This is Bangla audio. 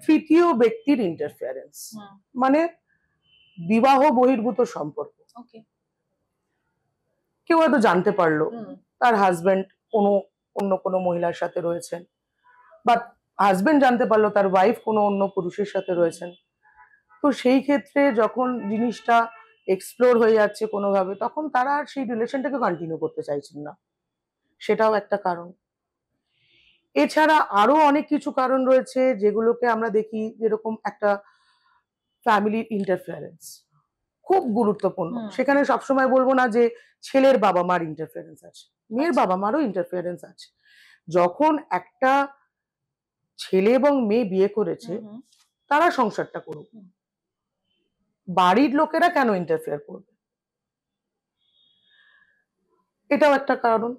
তৃতীয় ব্যক্তির ইন্টারফিয়ারেন্স, মানে বিবাহ বহির্ভূত সম্পর্ক। কেউ হয়তো জানতে পারলো তার হাজবেন্ড অন্য কোনো মহিলার সাথে রয়েছেন, বা হাজবেন্ড জানতে পারলো তার ওয়াইফ কোনো অন্য পুরুষের সাথে রয়েছেন। তো সেই ক্ষেত্রে যখন জিনিসটা এক্সপ্লোর হয়ে যাচ্ছে কোনোভাবে, তখন তারা আর সেই রিলেশনটাকে কন্টিনিউ করতে চাইছেন না, সেটাও একটা কারণ। এছাড়া আরো অনেক কিছু কারণ রয়েছে যেগুলোকে আমরা দেখি, যেরকম একটা ফ্যামিলির ইন্টারফিয়ারেন্স খুব গুরুত্বপূর্ণ। সেখানে সবসময় বলবো না যে ছেলের বাবা মার ইন্টারফিয়ারেন্স আছে, মেয়ের বাবা মারও ইন্টারফিয়ারেন্স আছে। যখন একটা ছেলে এবং মেয়ে বিয়ে করেছে, তারা সংসারটা করুক, বাড়ির লোকেরা কেন ইন্টারফেয়ার করবে, এটাও একটা কারণ।